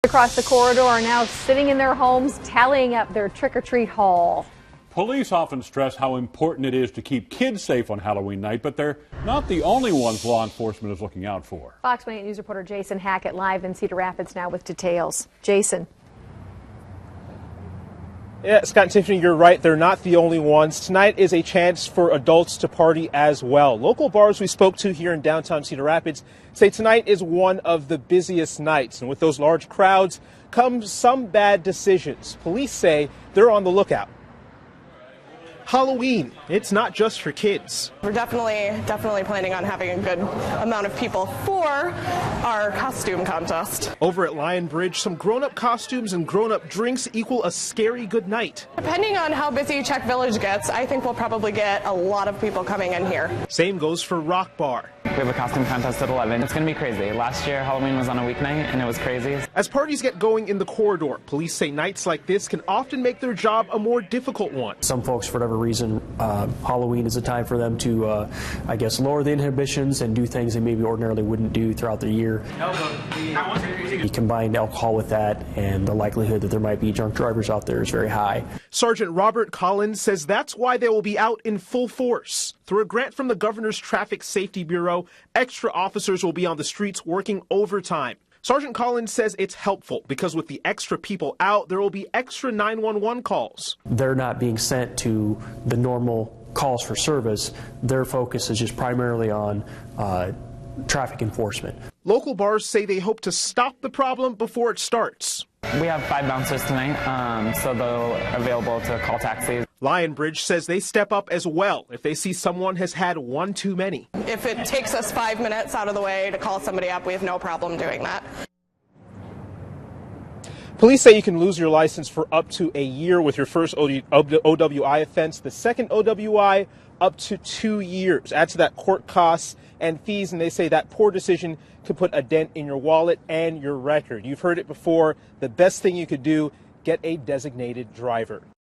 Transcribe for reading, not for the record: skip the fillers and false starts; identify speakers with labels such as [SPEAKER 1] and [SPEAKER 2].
[SPEAKER 1] across the corridor are now sitting in their homes tallying up their trick-or-treat haul.
[SPEAKER 2] Police often stress how important it is to keep kids safe on Halloween night, but they're not the only ones law enforcement is looking out for.
[SPEAKER 1] Fox 28 News reporter Jason Hackett live in Cedar Rapids now with details. Jason.
[SPEAKER 3] Yeah, Scott and Tiffany, you're right. They're not the only ones. Tonight is a chance for adults to party as well. Local bars we spoke to here in downtown Cedar Rapids say tonight is one of the busiest nights. And with those large crowds come some bad decisions. Police say they're on the lookout. Halloween, it's not just for kids.
[SPEAKER 4] We're definitely planning on having a good amount of people for our costume contest.
[SPEAKER 3] Over at Lion Bridge, some grown-up costumes and grown-up drinks equal a scary good night.
[SPEAKER 4] Depending on how busy Czech Village gets, I think we'll probably get a lot of people coming in here.
[SPEAKER 3] Same goes for Rock Bar.
[SPEAKER 5] We have a costume contest at 11. It's going to be crazy. Last year, Halloween was on a weeknight, and it was crazy.
[SPEAKER 3] As parties get going in the corridor, police say nights like this can often make their job a more difficult one.
[SPEAKER 6] Some folks, for whatever reason, Halloween is a time for them to, I guess, lower the inhibitions and do things they maybe ordinarily wouldn't do throughout the year. You combine alcohol with that, and the likelihood that there might be drunk drivers out there is very high.
[SPEAKER 3] Sergeant Robert Collins says that's why they will be out in full force. Through a grant from the Governor's Traffic Safety Bureau, extra officers will be on the streets working overtime. Sergeant Collins says it's helpful because with the extra people out, there will be extra 911 calls.
[SPEAKER 6] They're not being sent to the normal calls for service. Their focus is just primarily on traffic enforcement.
[SPEAKER 3] Local bars say they hope to stop the problem before it starts.
[SPEAKER 5] We have 5 bouncers tonight, so they're available to call taxis.
[SPEAKER 3] Lion Bridge says they step up as well if they see someone has had one too many.
[SPEAKER 4] If it takes us 5 minutes out of the way to call somebody up, we have no problem doing that.
[SPEAKER 3] Police say you can lose your license for up to a year with your first OWI offense. The second OWI, up to 2 years. Add to that court costs and fees, and they say that poor decision could put a dent in your wallet and your record. You've heard it before. The best thing you could do, get a designated driver.